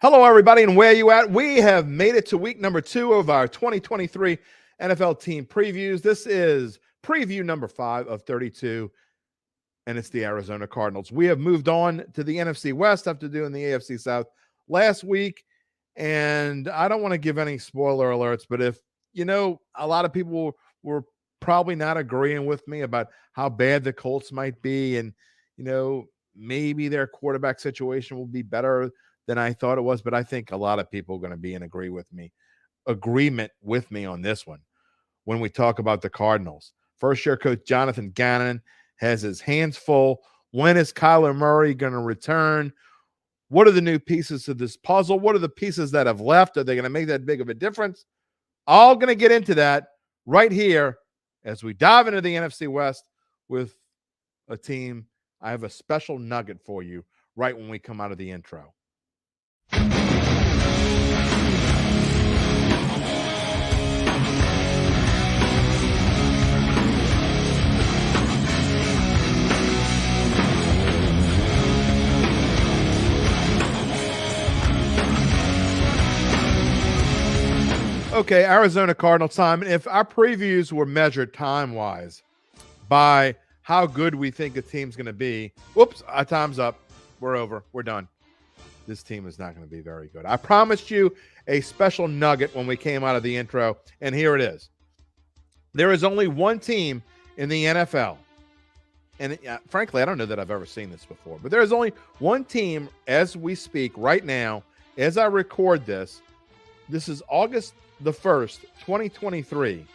Hello, everybody, and where you at? We have made it to week number 2 of our 2023 NFL team previews. This is preview number 5 of 32, and it's the Arizona Cardinals. We have moved on to the NFC West after doing the AFC South last week, and I don't want to give any spoiler alerts, but if, a lot of people were probably not agreeing with me about how bad the Colts might be, and, maybe their quarterback situation will be better than I thought it was, but I think a lot of people are going to be in agreement with me on this one when we talk about the Cardinals. First-year coach Jonathan Gannon has his hands full. When is Kyler Murray going to return? What are the new pieces to this puzzle? What are the pieces that have left? Are they going to make that big of a difference? All going to get into that right here as we dive into the NFC West with a team. I have a special nugget for you right when we come out of the intro. Okay, Arizona Cardinals time. If our previews were measured time-wise by how good we think a team's going to be, whoops, our time's up. We're over. We're done. This team is not going to be very good. I promised you a special nugget when we came out of the intro, and here it is. There is only one team in the NFL, and frankly, I don't know that I've ever seen this before, but there is only one team as we speak right now, as I record this. This is August the 1st, 2023,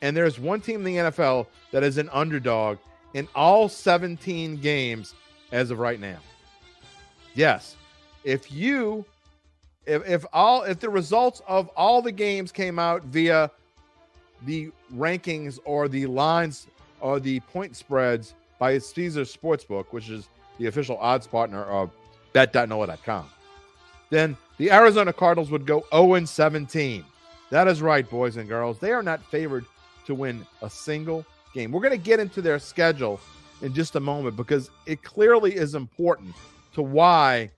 and there's one team in the NFL that is an underdog in all 17 games as of right now. Yes, if the results of all the games came out via the rankings or the lines or the point spreads by Caesars Sportsbook, which is the official odds partner of NOLA.com, then the Arizona Cardinals would go 0-17. That is right, boys and girls. They are not favored to win a single game. We're going to get into their schedule in just a moment because it clearly is important to why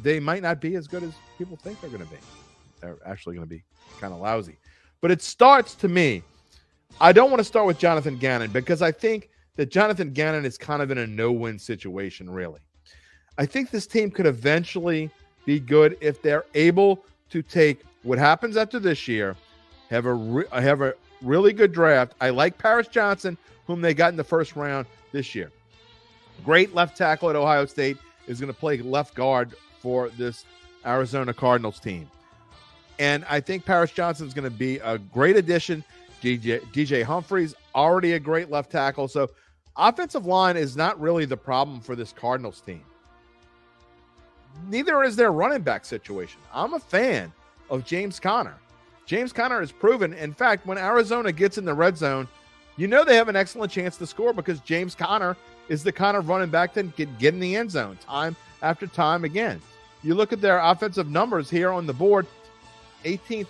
they might not be as good as people think they're going to be. They're actually going to be kind of lousy. But it starts, to me, I don't want to start with Jonathan Gannon because I think that Jonathan Gannon is kind of in a no-win situation, really. I think this team could eventually be good if they're able to take what happens after this year, have a really good draft. I like Paris Johnson, whom they got in the first round this year. Great left tackle at Ohio State, is going to play left guard for this Arizona Cardinals team. And I think Paris Johnson is going to be a great addition. DJ Humphries, already a great left tackle. So offensive line is not really the problem for this Cardinals team. Neither is their running back situation. I'm a fan of James Conner. James Conner has proven, in fact, when Arizona gets in the red zone, they have an excellent chance to score because James Conner is the kind of running back that can get in the end zone time after time again. You look at their offensive numbers here on the board, 22nd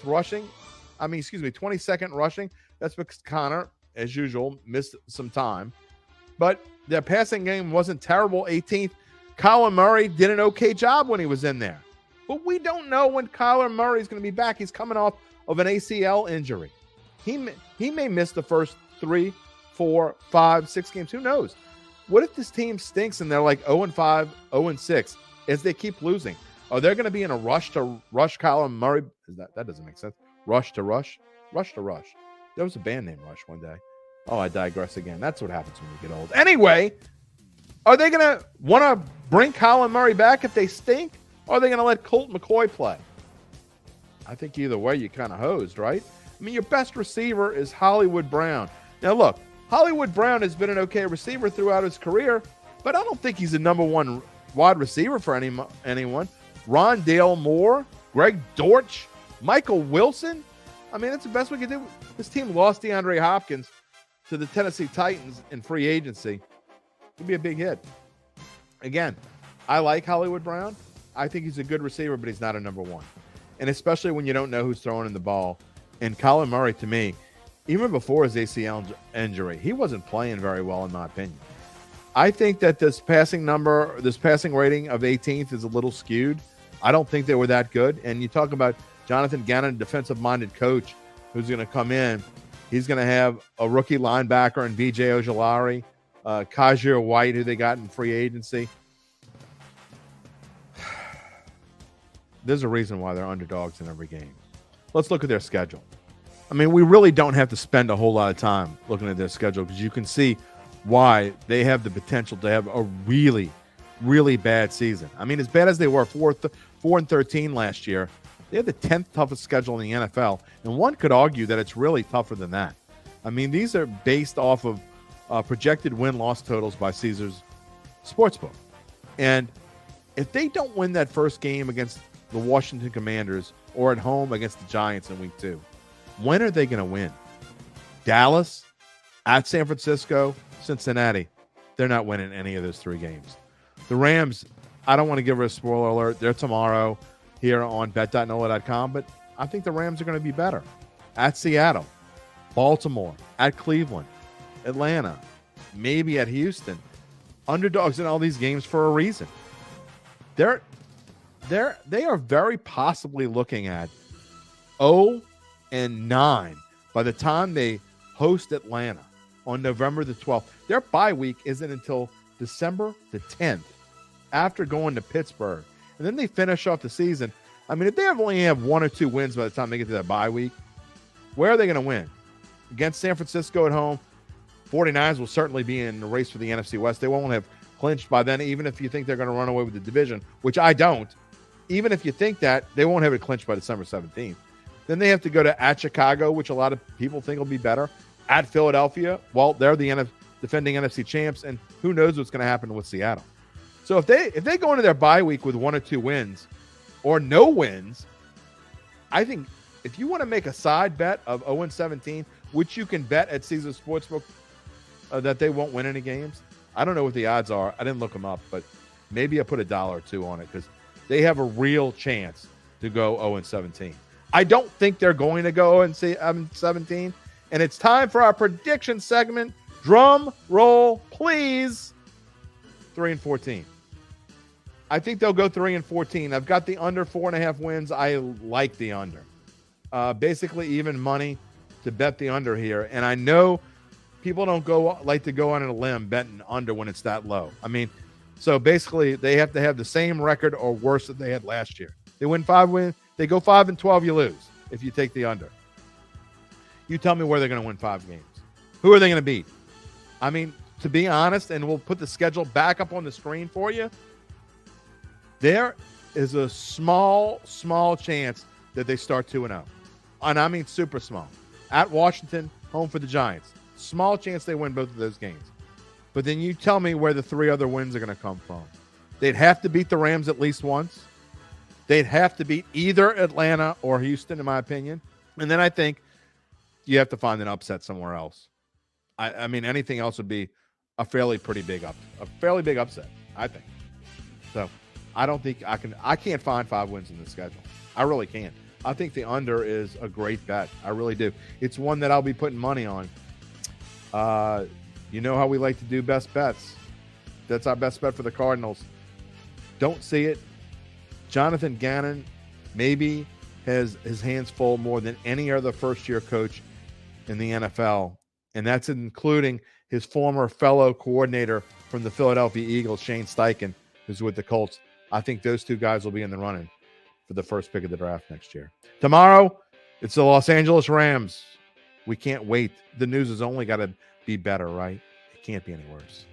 rushing. That's because Conner, as usual, missed some time. But their passing game wasn't terrible, 18th. Kyler Murray did an okay job when he was in there. But we don't know when Kyler Murray is going to be back. He's coming off of an ACL injury. He may miss the first 3, 4, 5, 6 games. Who knows? What if this team stinks and they're like 0-5, 0-6 as they keep losing? Are they going to be in a rush to rush Kyler Murray? That doesn't make sense. Rush to rush? Rush to rush. There was a band named Rush one day. Oh, I digress again. That's what happens when you get old. Anyway, are they going to want to bring Kyler Murray back if they stink? Or are they going to let Colt McCoy play? I think either way you kind of hosed, right? I mean, your best receiver is Hollywood Brown. Now, look, Hollywood Brown has been an okay receiver throughout his career, but I don't think he's a number one wide receiver for anyone. Rondale Moore, Greg Dortch, Michael Wilson. I mean, that's the best we can do. This team lost DeAndre Hopkins to the Tennessee Titans in free agency. It'd be a big hit. Again, I like Hollywood Brown. I think he's a good receiver, but he's not a number one. And especially when you don't know who's throwing in the ball. And Kyler Murray, to me, even before his ACL injury, he wasn't playing very well, in my opinion. I think that this passing rating of 18th is a little skewed. I don't think they were that good. And you talk about Jonathan Gannon, defensive-minded coach, who's going to come in. He's going to have a rookie linebacker in B.J. Ojulari, Kajir White, who they got in free agency. There's a reason why they're underdogs in every game. Let's look at their schedule. I mean, we really don't have to spend a whole lot of time looking at their schedule because you can see why they have the potential to have a really, really bad season. I mean, as bad as they were 4-13 last year, they had the 10th toughest schedule in the NFL, and one could argue that it's really tougher than that. I mean, these are based off of projected win-loss totals by Caesars Sportsbook. And if they don't win that first game against the Washington Commanders or at home against the Giants in week 2, when are they going to win? Dallas, at San Francisco, Cincinnati. They're not winning any of those 3 games. The Rams, I don't want to give her a spoiler alert. They're tomorrow here on bet.NOLA.com, but I think the Rams are going to be better. At Seattle, Baltimore, at Cleveland, Atlanta, maybe at Houston. Underdogs in all these games for a reason. They are very possibly looking at 0-9 by the time they host Atlanta on November the 12th. Their bye week isn't until December the 10th after going to Pittsburgh. And then they finish off the season. I mean, if they only have 1 or 2 wins by the time they get to that bye week, where are they going to win? Against San Francisco at home, 49ers will certainly be in the race for the NFC West. They won't have clinched by then, even if you think they're going to run away with the division, which I don't. Even if you think that, they won't have it clinched by December 17th. Then they have to go to at Chicago, which a lot of people think will be better. At Philadelphia, well, they're the defending NFC champs, and who knows what's going to happen with Seattle. So if they go into their bye week with 1 or 2 wins or no wins, I think if you want to make a side bet of 0-17, which you can bet at Caesars Sportsbook that they won't win any games, I don't know what the odds are. I didn't look them up, but maybe I put $1 or $2 on it because they have a real chance to go 0-17. I don't think they're going to go 0-17, and it's time for our prediction segment. Drum roll, please. 3-14. I think they'll go 3-14. I've got the under 4.5 wins. I like the under. Basically even money to bet the under here. And I know people don't like to go on a limb betting under when it's that low. I mean, so basically they have to have the same record or worse than they had last year. They go 5-12, you lose if you take the under. You tell me where they're going to win 5 games. Who are they going to beat? I mean, to be honest, and we'll put the schedule back up on the screen for you, there is a small chance that they start 2-0. And I mean super small. At Washington, home for the Giants. Small chance they win both of those games. But then you tell me where the 3 other wins are going to come from. They'd have to beat the Rams at least once. They'd have to beat either Atlanta or Houston, in my opinion. And then I think you have to find an upset somewhere else. I mean, anything else would be a fairly big upset, I think. So I don't think I can't find 5 wins in the schedule. I really can't. I think the under is a great bet. I really do. It's one that I'll be putting money on. You know how we like to do best bets. That's our best bet for the Cardinals. Don't see it. Jonathan Gannon maybe has his hands full more than any other first-year coach in the NFL, and that's including his former fellow coordinator from the Philadelphia Eagles, Shane Steichen, who's with the Colts. I think those 2 guys will be in the running for the first pick of the draft next year. Tomorrow, it's the Los Angeles Rams. We can't wait. The news has only got to be better, right? It can't be any worse.